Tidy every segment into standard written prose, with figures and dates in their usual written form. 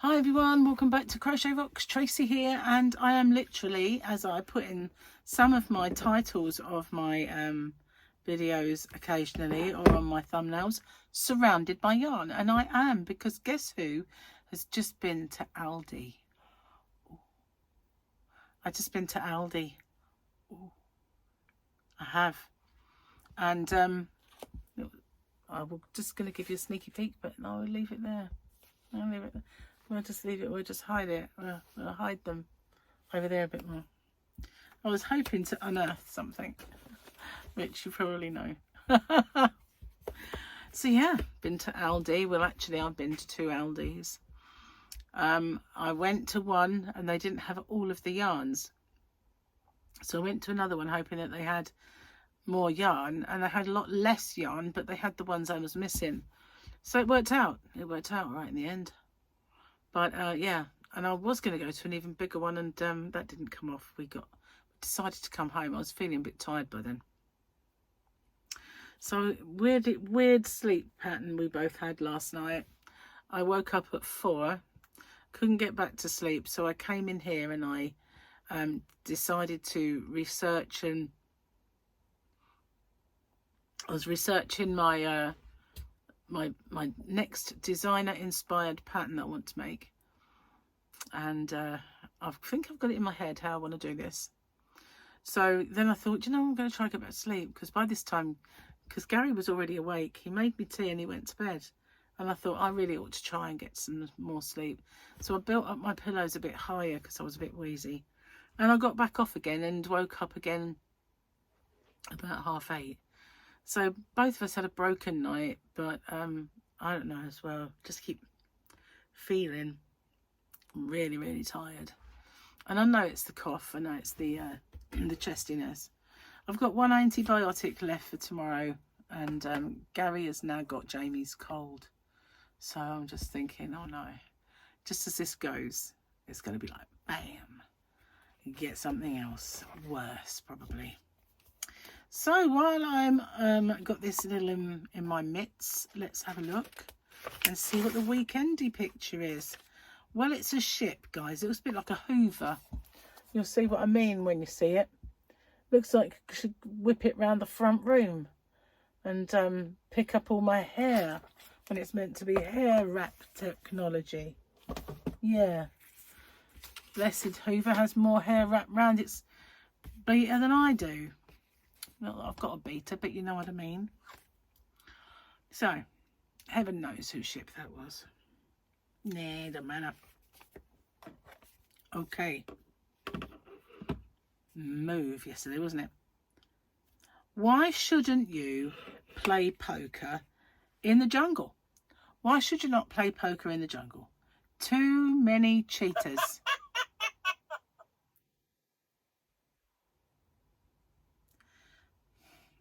Hi everyone, welcome back to Crochet Rocks. Tracy here, and I am literally, as I put in some of my titles of my videos occasionally or on my thumbnails, surrounded by yarn. And I am, because guess who has just been to Aldi? I just been to Aldi. Ooh, I have. And I will just going to give you a sneaky peek, but I will leave it there. I'll leave it there. We'll just leave it, we'll just hide it. We'll hide them over there a bit more. I was hoping to unearth something, which you probably know. So yeah, been to Aldi. Well, actually, I've been to two Aldis. I went to one and they didn't have all of the yarns. So I went to another one hoping that they had more yarn, and they had a lot less yarn, but they had the ones I was missing. So it worked out. It worked out right in the end. But yeah, and I was going to go to an even bigger one, and that didn't come off. We decided to come home. I was feeling a bit tired by then. So weird sleep pattern we both had last night. I woke up at 4, couldn't get back to sleep, so I came in here and I decided to research, and I was researching my my next designer inspired pattern that I want to make, and I think I've got it in my head how I want to do this. So then I thought, I'm going to try and get back to sleep, because by this time, because Gary was already awake, he made me tea and he went to bed, and I thought I really ought to try and get some more sleep. So I built up my pillows a bit higher because I was a bit wheezy, and I got back off again and woke up again about 8:30. So both of us had a broken night, but I don't know as well. Just keep feeling really, really tired. And I know it's the cough. I know it's the chestiness. I've got one antibiotic left for tomorrow, and Gary has now got Jamie's cold. So I'm just thinking, oh no, just as this goes, it's going to be like, bam, you get something else worse probably. So while I'm got this little in my mitts, let's have a look and see what the weekendy picture is. Well, it's a ship, guys. It was a bit like a Hoover. You'll see what I mean when you see it. Looks like I should whip it round the front room and pick up all my hair when it's meant to be hair wrap technology. Yeah. Blessed Hoover has more hair wrapped round its beater than I do. Not that I've got a beater, but you know what I mean. So, heaven knows whose ship that was. Nah, don't matter. Okay. Move yesterday, wasn't it? Why shouldn't you play poker in the jungle? Why should you not play poker in the jungle? Too many cheaters.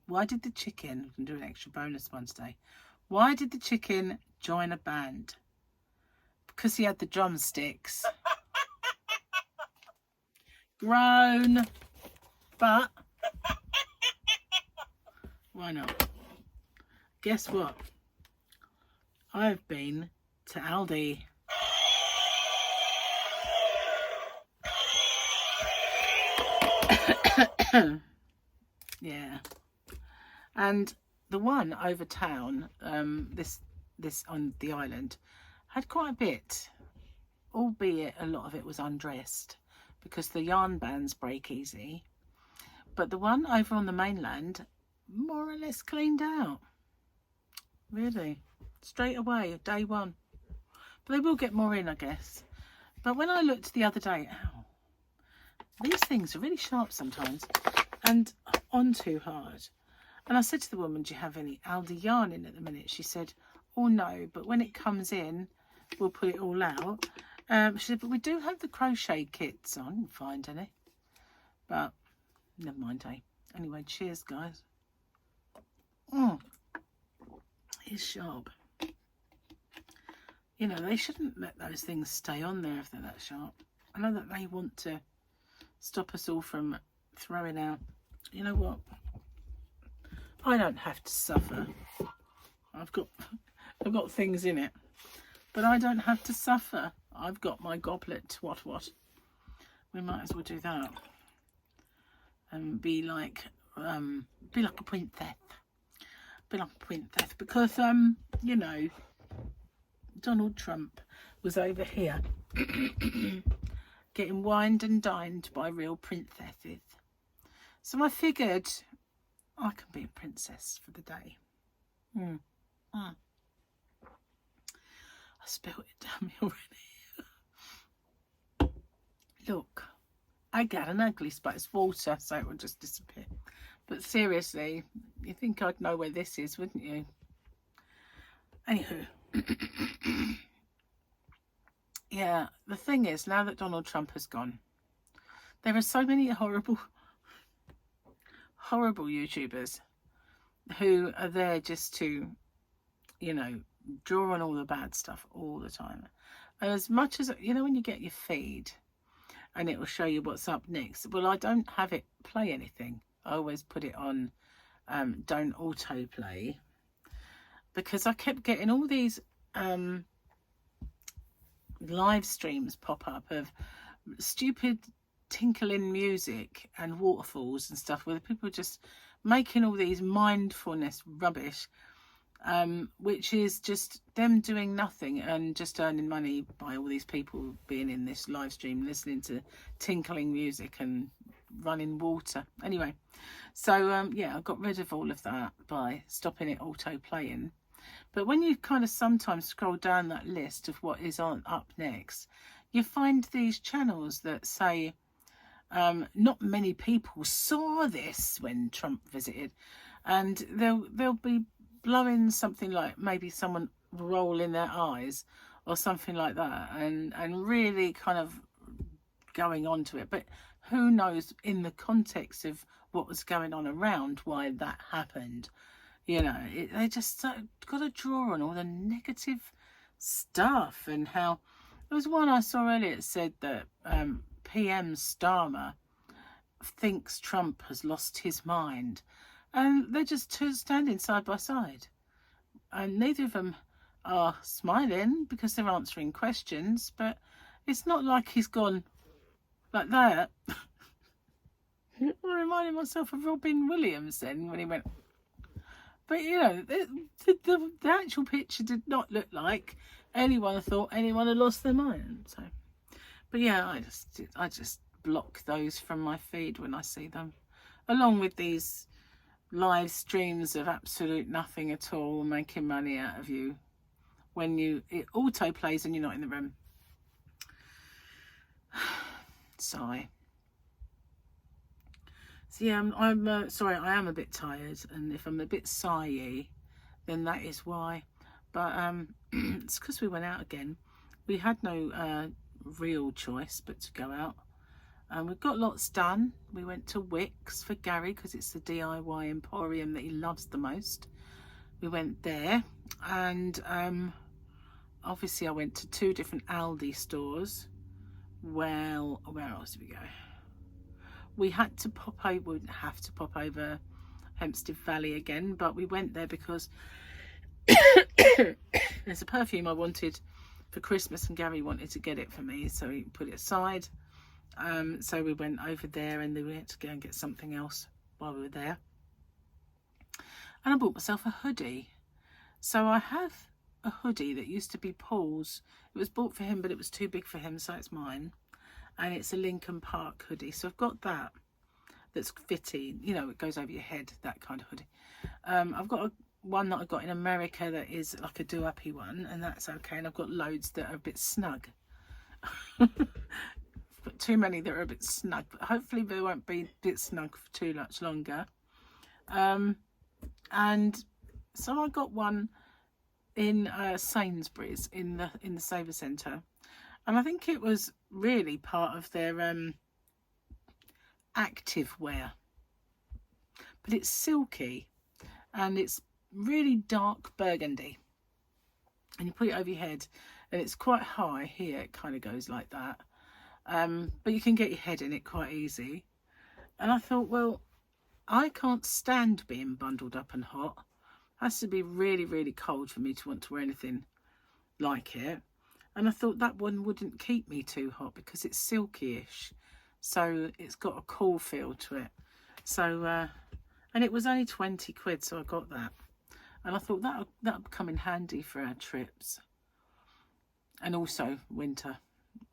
Why did the chicken, we can do an extra bonus one today. Why did the chicken join a band? Because he had the drumsticks. Grown. But why not? Guess what? I've been to Aldi. Yeah. And the one over town, this on the island, had quite a bit, albeit a lot of it was undressed because the yarn bands break easy. But the one over on the mainland, more or less cleaned out. Really, straight away, day one. But they will get more in, I guess. But when I looked the other day, ow, these things are really sharp sometimes and on too hard. And I said to the woman, do you have any Aldi yarn in at the minute? She said, oh no, but when it comes in, we'll put it all out. She said, but we do have the crochet kits. I didn't find any. But never mind, eh? Anyway, cheers, guys. Oh, it's sharp. You know, they shouldn't let those things stay on there if they're that sharp. I know that they want to stop us all from throwing out. You know what? I don't have to suffer. I've got things in it, but I don't have to suffer. I've got my goblet. What? We might as well do that and be like a princess. Be like a princess, because you know, Donald Trump was over here getting wined and dined by real princesses. So I figured I can be a princess for the day. I spilled it down me already. Look, I got an ugly spot. It's water, so it will just disappear. But seriously, you think I'd know where this is, wouldn't you? Anywho. Yeah, the thing is, now that Donald Trump has gone, there are so many horrible YouTubers who are there just to, you know, draw on all the bad stuff all the time. And as much as, you know, when you get your feed and it will show you what's up next, well, I don't have it play anything. I always put it on don't autoplay, because I kept getting all these live streams pop up of stupid tinkling music and waterfalls and stuff, where people are just making all these mindfulness rubbish, which is just them doing nothing and just earning money by all these people being in this live stream listening to tinkling music and running water. Anyway, so yeah, I got rid of all of that by stopping it auto playing. But when you kind of sometimes scroll down that list of what is on up next, you find these channels that say not many people saw this when Trump visited, and they'll be blowing something like maybe someone rolling their eyes or something like that, and really kind of going on to it. But who knows in the context of what was going on around why that happened. You know, they just got to draw on all the negative stuff. And how there was one I saw earlier that said that PM Starmer thinks Trump has lost his mind, and they're just two standing side by side, and neither of them are smiling because they're answering questions, but it's not like he's gone like that. I'm reminding myself of Robin Williams then when he went. But, you know, the actual picture did not look like anyone thought anyone had lost their mind. So, but yeah, I just block those from my feed when I see them, along with these live streams of absolute nothing at all, making money out of you when it auto plays and you're not in the room. Sigh. So yeah, I'm sorry, I am a bit tired, and if I'm a bit sighy, then that is why. But it's because we went out again. We had no real choice but to go out, and we got lots done. We went to Wickes for Gary because it's the DIY emporium that he loves the most. We went there, and obviously I went to 2 different Aldi stores. Well, where else did we go? We had to pop over, we wouldn't have to pop over Hempstead Valley again, but we went there because there's a perfume I wanted for Christmas and Gary wanted to get it for me, so he put it aside. So we went over there, and then we had to go and get something else while we were there. And I bought myself a hoodie. So I have a hoodie that used to be Paul's. It was bought for him, but it was too big for him, so it's mine. And it's a Lincoln Park hoodie. So I've got that that's fitting, you know, it goes over your head, that kind of hoodie. I've got one that I got in America that is like a do-uppy one, and that's okay. And I've got loads that are a bit snug. But too many that are a bit snug, but hopefully they won't be a bit snug for too much longer. And so I got one in Sainsbury's in the Saver Centre. And I think it was really part of their active wear. But it's silky and it's really dark burgundy. And you put it over your head and it's quite high here. It kind of goes like that. But you can get your head in it quite easy. And I thought, well, I can't stand being bundled up and hot. It has to be really, really cold for me to want to wear anything like it. And I thought that one wouldn't keep me too hot because it's silky-ish. So it's got a cool feel to it. So, and it was only 20 quid, so I got that. And I thought that'll come in handy for our trips. And also winter.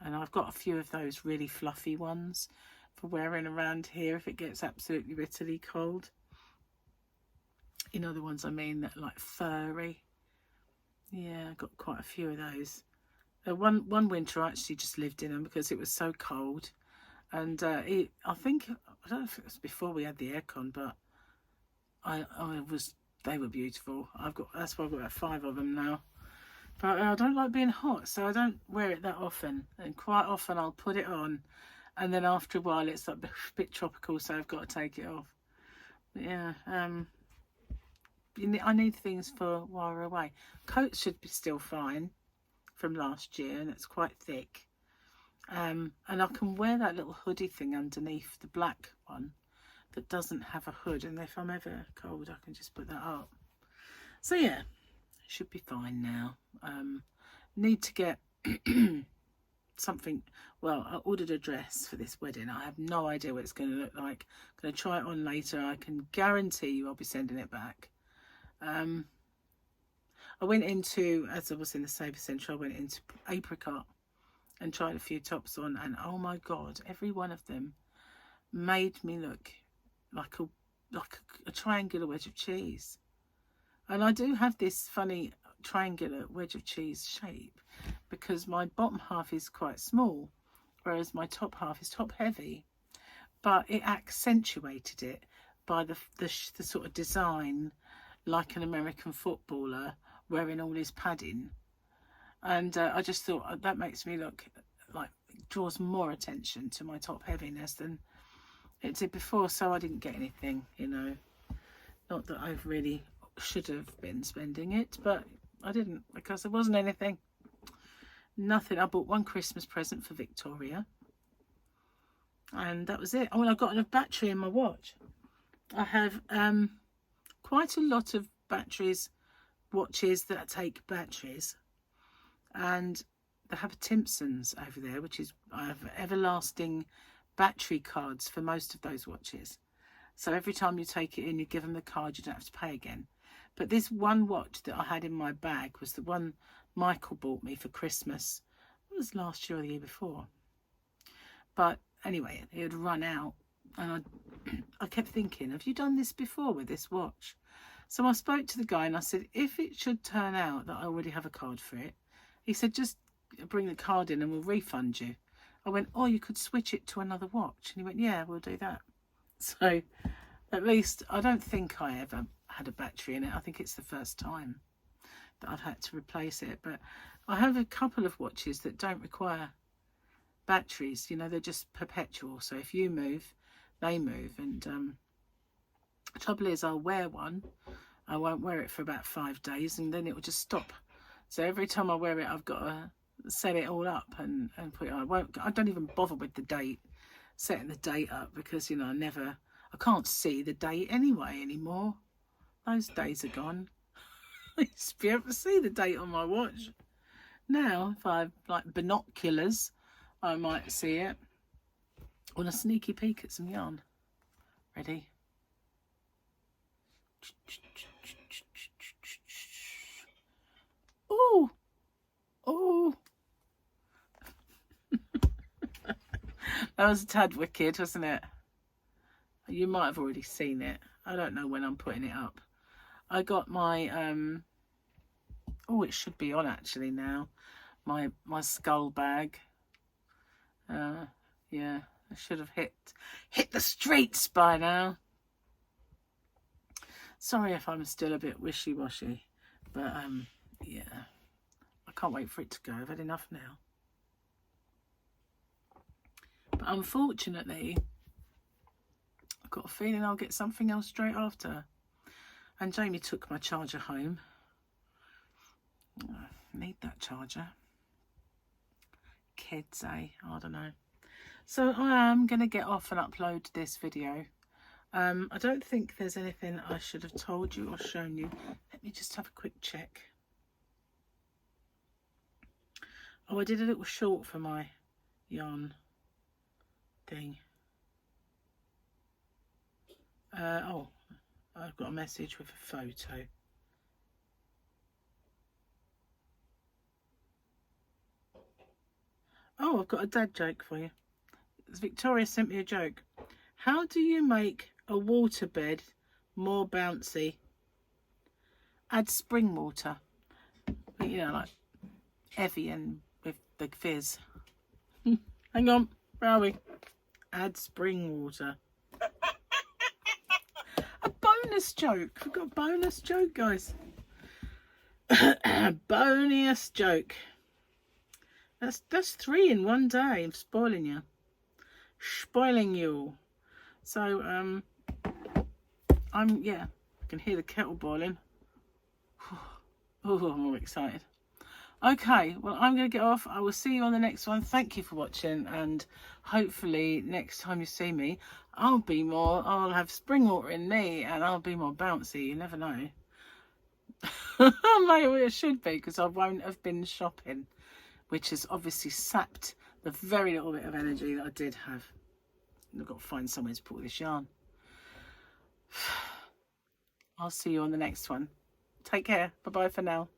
And I've got a few of those really fluffy ones for wearing around here if it gets absolutely bitterly cold. You know the ones I mean, that are like furry. Yeah, I got quite a few of those. One winter I actually just lived in them because it was so cold. And I think, I don't know if it was before we had the aircon, but they were beautiful. That's why I've got about 5 of them now. But I don't like being hot, so I don't wear it that often. And quite often I'll put it on, and then after a while it's like a bit tropical, so I've got to take it off. But yeah, I need things for while we're away. Coat should be still fine from last year, and it's quite thick. And I can wear that little hoodie thing underneath, the black one that doesn't have a hood, and if I'm ever cold I can just put that up. So yeah, should be fine now. Need to get something. Well, I ordered a dress for this wedding. I have no idea what it's going to look like. I'm going to try it on later. I can guarantee you I'll be sending it back. I went into, as I was in the Sabre Centre, I went into Apricot and tried a few tops on, and oh my god, every one of them made me look like a triangular wedge of cheese. And I do have this funny triangular wedge of cheese shape because my bottom half is quite small, whereas my top half is top heavy, but it accentuated it by the sort of design like an American footballer wearing all his padding. And I just thought that makes me look like, draws more attention to my top heaviness than it did before. So I didn't get anything, you know. Not that I really should have been spending it, but I didn't because there wasn't anything. Nothing. I bought one Christmas present for Victoria, and that was it. Oh, and I got a battery in my watch. I have quite a lot of watches that take batteries, and they have Timpsons over there, which is, I have everlasting battery cards for most of those watches. So every time you take it in, you give them the card, you don't have to pay again. But this one watch that I had in my bag was the one Michael bought me for Christmas. It was last year or the year before. But anyway, it had run out, and I kept thinking, have you done this before with this watch? So I spoke to the guy and I said, if it should turn out that I already have a card for it, he said, just bring the card in and we'll refund you. I went, oh, you could switch it to another watch. And he went, yeah, we'll do that. So at least I don't think I ever had a battery in it. I think it's the first time that I've had to replace it. But I have a couple of watches that don't require batteries. You know, they're just perpetual. So if you move, they move. And the trouble is, I'll wear one. I won't wear it for about 5 days, and then it will just stop. So every time I wear it, I've got to set it all up and put it on. I don't even bother with the date, setting the date up, because, you know, I can't see the date anyway anymore. Those days are gone. I used to be able to see the date on my watch. Now, if I have like binoculars, I might see it. On a sneaky peek at some yarn. Ready? Oh, oh. That was a tad wicked, wasn't it? You might have already seen it. I don't know when I'm putting it up. I got my oh, it should be on actually now. My skull bag. Yeah, I should have hit the streets by now. Sorry if I'm still a bit wishy-washy, but yeah, I can't wait for it to go. I've had enough now. But unfortunately, I've got a feeling I'll get something else straight after. And Jamie took my charger home. I need that charger. Kids, eh? I don't know. So I am going to get off and upload this video. I don't think there's anything I should have told you or shown you. Let me just have a quick check. Oh, I did a little short for my yarn thing. Oh, I've got a message with a photo. Oh, I've got a dad joke for you. Victoria sent me a joke. How do you make a waterbed more bouncy? Add spring water. You know, like Evian with the fizz. Hang on, where are we? Add spring water. A bonus joke. We've got a bonus joke, guys. Bonus joke. That's 3 in one day. I'm spoiling you. So I can hear the kettle boiling. Oh, I'm all excited. Okay, well, I'm going to get off. I will see you on the next one. Thank you for watching, and hopefully next time you see me, I'll have spring water in me, and I'll be more bouncy. You never know. Maybe it should be, because I won't have been shopping, which has obviously sapped the very little bit of energy that I did have. I've got to find somewhere to put this yarn. I'll see you on the next one. Take care. Bye-bye for now.